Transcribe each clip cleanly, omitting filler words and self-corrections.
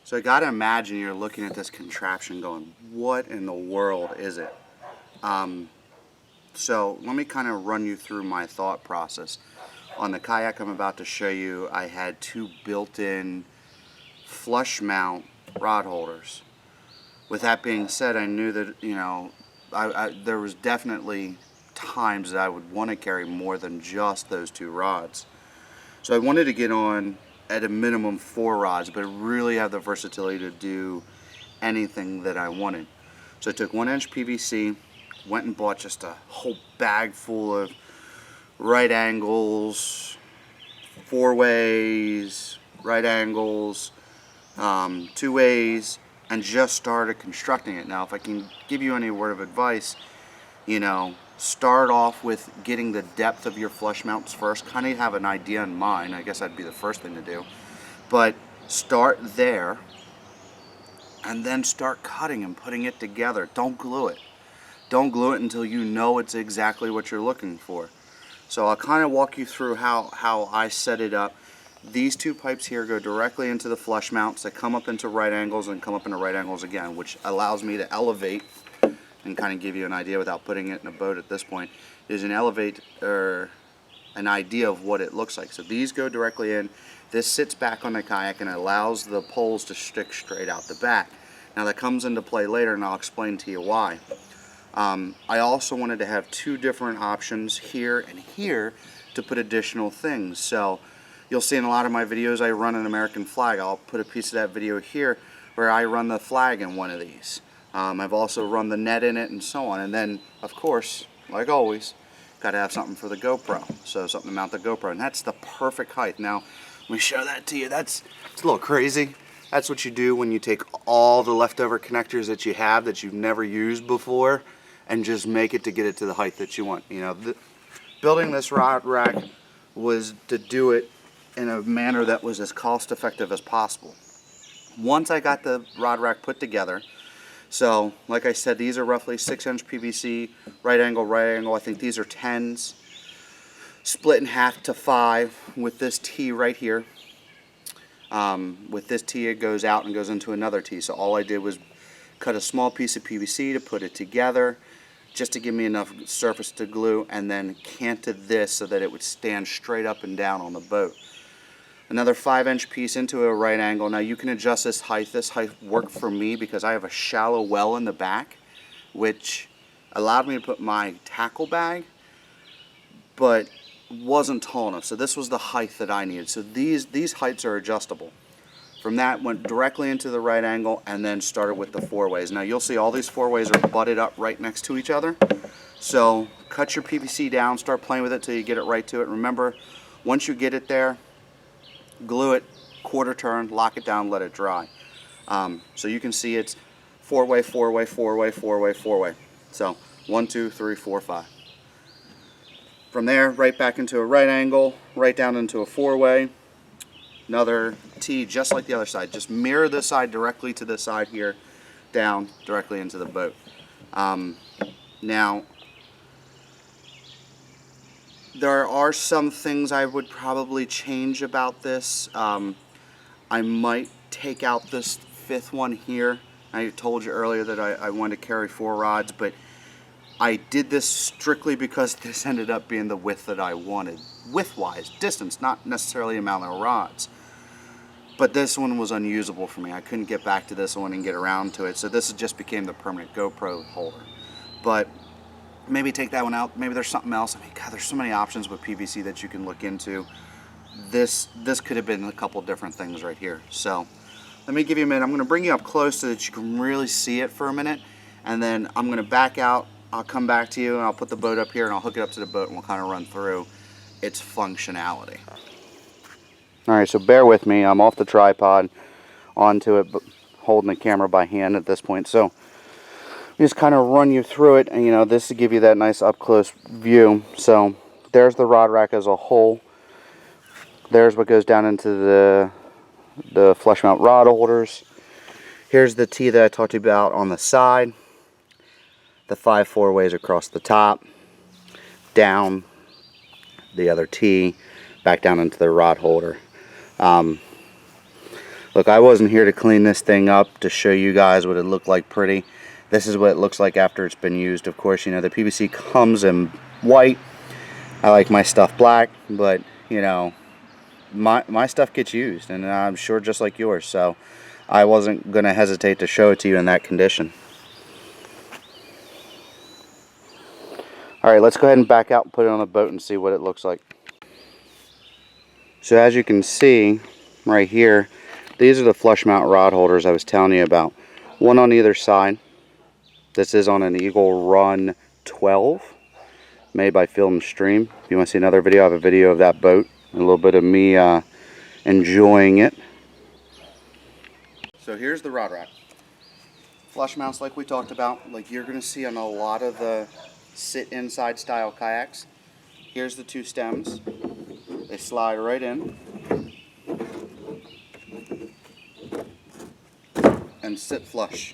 So I gotta imagine you're looking at this contraption going, what in the world is it? So let me kind of run you through my thought process. On the kayak I'm about to show you, I had two built-in flush mount rod holders. With that being said, I knew that, you know, there was definitely times that I would want to carry more than just those two rods. So I wanted to get on at a minimum 4 rods, but really have the versatility to do anything that I wanted. So I took 1-inch PVC, went and bought just a whole bag full of right angles, 4-ways, right angles, 2-ways, and just started constructing it. Now, if I can give you any word of advice, you know, start off with getting the depth of your flush mounts first. Kind of have an idea in mind. I guess that'd be the first thing to do. But start there and then start cutting and putting it together. Don't glue it. Don't glue it until you know it's exactly what you're looking for. So I'll kind of walk you through how I set it up. These two pipes here go directly into the flush mounts. They come up into right angles and come up into right angles again, which allows me to elevate and kind of give you an idea without putting it in a boat at this point. Is an elevate or an idea of what it looks like. So these go directly in. This sits back on the kayak and allows the poles to stick straight out the back. Now that comes into play later, and I'll explain to you why. I also wanted to have two different options here and here to put additional things. So you'll see in a lot of my videos I run an American flag. I'll put a piece of that video here where I run the flag in one of these. I've also run the net in it and so on. And then, of course, like always, got to have something for the GoPro. So something to mount the GoPro. And that's the perfect height. Now, let me show that to you. It's a little crazy. That's what you do when you take all the leftover connectors that you have that you've never used before and just make it to get it to the height that you want. You know, building this rod rack was to do it in a manner that was as cost effective as possible. Once I got the rod rack put together, so like I said, these are roughly 6-inch PVC, right angle, I think these are 10s, split in half to 5 with this T right here. With this T it goes out and goes into another T, so all I did was cut a small piece of PVC to put it together, just to give me enough surface to glue, and then canted this so that it would stand straight up and down on the boat. Another 5-inch piece into a right angle. Now you can adjust this height. This height worked for me because I have a shallow well in the back, which allowed me to put my tackle bag, but wasn't tall enough. So this was the height that I needed. So these heights are adjustable. From that, went directly into the right angle and then started with the 4-ways. Now you'll see all these 4-ways are butted up right next to each other. So cut your PVC down, start playing with it till you get it right to it. Remember, once you get it there, glue it, quarter turn, lock it down, let it dry. So you can see it's 4-way, 4-way, 4-way, 4-way, 4-way. So 1, 2, 3, 4, 5. From there, right back into a right angle, right down into a 4-way. Another T just like the other side. Just mirror this side directly to the side here, down directly into the boat. Now, there are some things I would probably change about this. I might take out this 5th one here. I told you earlier that I wanted to carry 4 rods, but I did this strictly because this ended up being the width that I wanted. Width-wise, distance, not necessarily amount of rods. But this one was unusable for me. I couldn't get back to this one and get around to it, so this just became the permanent GoPro holder. But maybe take that one out. Maybe there's something else. I mean, God, there's so many options with PVC that you can look into. This could have been a couple different things right here. So let me give you a minute. I'm going to bring you up close so that you can really see it for a minute, and then I'm going to back out. I'll come back to you and I'll put the boat up here and I'll hook it up to the boat and we'll kind of run through its functionality. Alright, so bear with me. I'm off the tripod onto it, but holding the camera by hand at this point. So just kind of run you through it, and you know, this to give you that nice up close view. So there's the rod rack as a whole. There's what goes down into the flush mount rod holders. Here's the T that I talked to you about on the side. The 5 4-ways across the top, down the other T, back down into the rod holder. Look, I wasn't here to clean this thing up to show you guys what it looked like pretty. This is what it looks like after it's been used. Of course, you know, the PVC comes in white. I like my stuff black, but, you know, my stuff gets used, and I'm sure just like yours, so I wasn't going to hesitate to show it to you in that condition. Alright, let's go ahead and back out and put it on the boat and see what it looks like. So as you can see right here, these are the flush mount rod holders I was telling you about. One on either side. This is on an Eagle Run 12 made by Field and Stream. If you want to see another video, I have a video of that boat and a little bit of me enjoying it. So here's the rod rack. Flush mounts like we talked about, like you're going to see on a lot of the sit inside style kayaks. Here's the two stems. They slide right in and sit flush.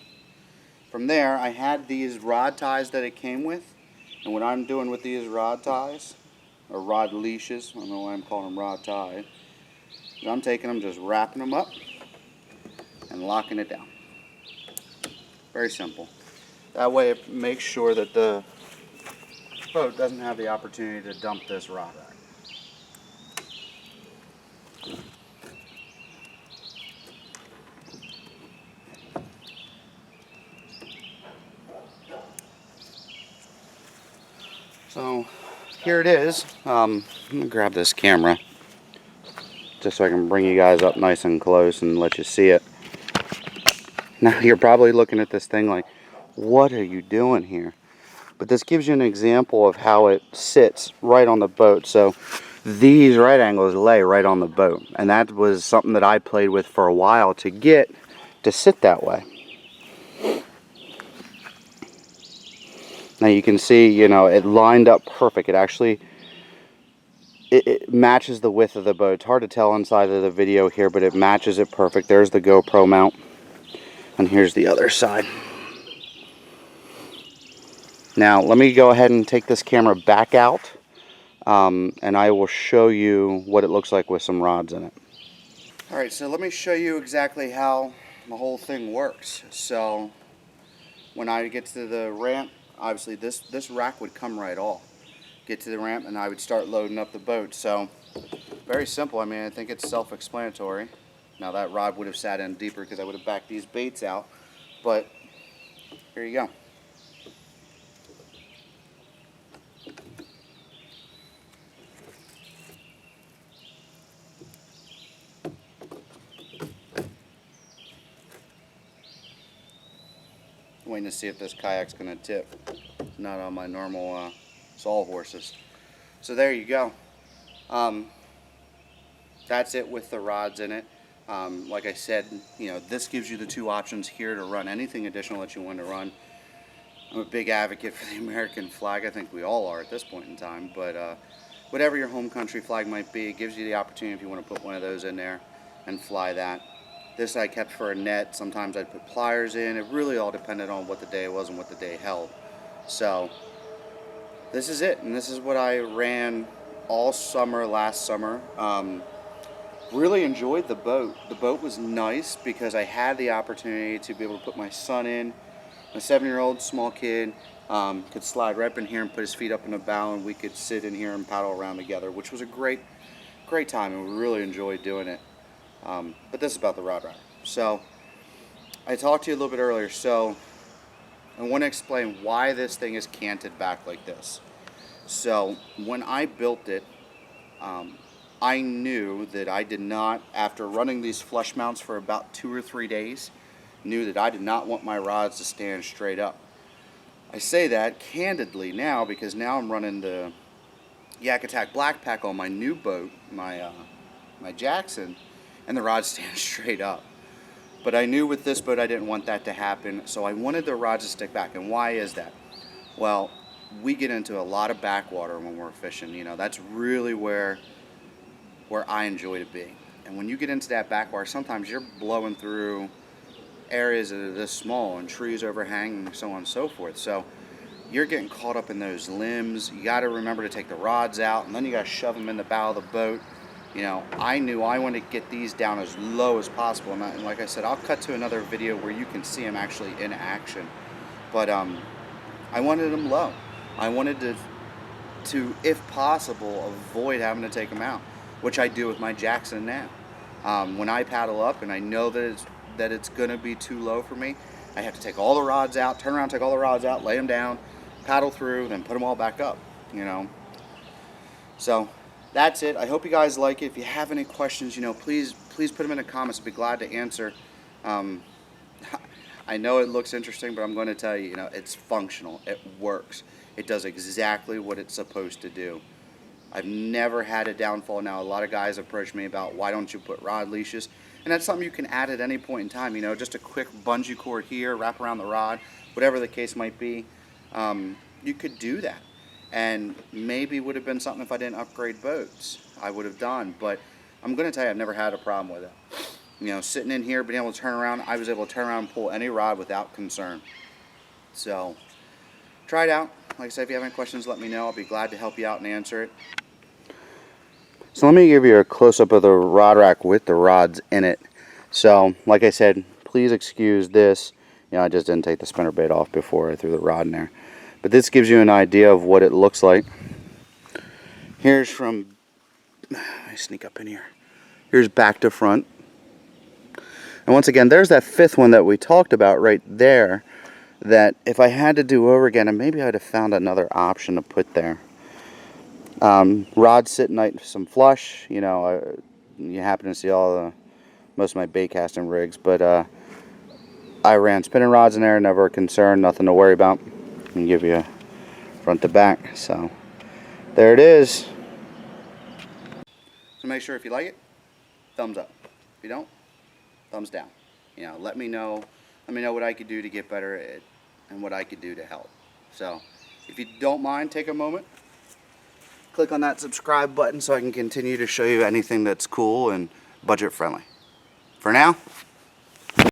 From there, I had these rod ties that it came with, and what I'm doing with these rod ties, or rod leashes, I don't know why I'm calling them rod ties, is I'm taking them, just wrapping them up and locking it down. Very simple. That way it makes sure that the boat doesn't have the opportunity to dump this rod rack. So here it is. I'm going to grab this camera just so I can bring you guys up nice and close and let you see it. Now you're probably looking at this thing like, what are you doing here? But this gives you an example of how it sits right on the boat. So these right angles lay right on the boat, and that was something that I played with for a while to get to sit that way. Now you can see, you know, it lined up perfect. It actually it matches the width of the boat. It's hard to tell inside of the video here, but it matches it perfect. There's the GoPro mount, and here's the other side. Now let me go ahead and take this camera back out, and I will show you what it looks like with some rods in it. Alright, so let me show you exactly how the whole thing works. So when I get to the ramp, obviously this rack would come right off. Get to the ramp and I would start loading up the boat. So very simple. I mean, I think it's self-explanatory. Now that rod would have sat in deeper because I would have backed these baits out, but here you go. Waiting to see if this kayak's going to tip. It's not on my normal saw horses. So there you go. That's it with the rods in it. Like I said, you know, this gives you the two options here to run anything additional that you want to run. I'm a big advocate for the American flag. I think we all are at this point in time. But whatever your home country flag might be, it gives you the opportunity if you want to put one of those in there and fly that. This I kept for a net. Sometimes I'd put pliers in. It really all depended on what the day was and what the day held. So this is it, and this is what I ran all summer last summer. Really enjoyed the boat. The boat was nice because I had the opportunity to be able to put my son in. A 7-year-old small kid could slide right up in here and put his feet up in the bow, and we could sit in here and paddle around together, which was a great time, and we really enjoyed doing it. But this is about the rod rack. So I talked to you a little bit earlier, so I want to explain why this thing is canted back like this. So when I built it, I knew that I did not, after running these flush mounts for about 2 or 3 days, knew that I did not want my rods to stand straight up. I say that candidly now because now I'm running the Yak Attack Black Pack on my new boat, my Jackson, and the rods stand straight up. But I knew with this boat I didn't want that to happen, so I wanted the rods to stick back. And why is that? Well, we get into a lot of backwater when we're fishing. You know, that's really where I enjoy to be. And when you get into that backwater, sometimes you're blowing through areas that are this small and trees overhang and so on and so forth. So you're getting caught up in those limbs. You got to remember to take the rods out, and then you got to shove them in the bow of the boat. You know, I knew I wanted to get these down as low as possible, and like I said, I'll cut to another video where you can see them actually in action. But I wanted them low. I wanted to, if possible, avoid having to take them out, which I do with my Jackson now. When I paddle up and I know that it's gonna be too low for me, I have to take all the rods out, turn around, take all the rods out, lay them down, paddle through, then put them all back up, you know. So that's it. I hope you guys like it. If you have any questions, you know, please put them in the comments. I'd be glad to answer. I know it looks interesting, but I'm going to tell you, you know, it's functional. It works. It does exactly what it's supposed to do. I've never had a downfall. Now, a lot of guys approach me about why don't you put rod leashes, and that's something you can add at any point in time. You know, just a quick bungee cord here, wrap around the rod, whatever the case might be. You could do that, and maybe would have been something if I didn't upgrade boats. I would have done, but I'm going to tell you, I've never had a problem with it. You know, sitting in here, being able to turn around, I was able to turn around and pull any rod without concern. So, try it out. Like I said, if you have any questions, let me know. I'll be glad to help you out and answer it. So let me give you a close-up of the rod rack with the rods in it. So, like I said, please excuse this. You know, I just didn't take the spinnerbait off before I threw the rod in there. But this gives you an idea of what it looks like. Here's from, let me sneak up in here. Here's back to front. And once again, there's that fifth one that we talked about right there, that if I had to do over again, and maybe I'd have found another option to put there. Rods sit nice, some flush, you know, you happen to see most of my bait casting rigs, but I ran spinning rods in there, never a concern, nothing to worry about. I can give you front to back, so there it is. So make sure if you like it, thumbs up. If you don't, thumbs down. You know, let me know what I could do to get better at it and what I could do to help. So if you don't mind, take a moment, click on that subscribe button so I can continue to show you anything that's cool and budget friendly. For now,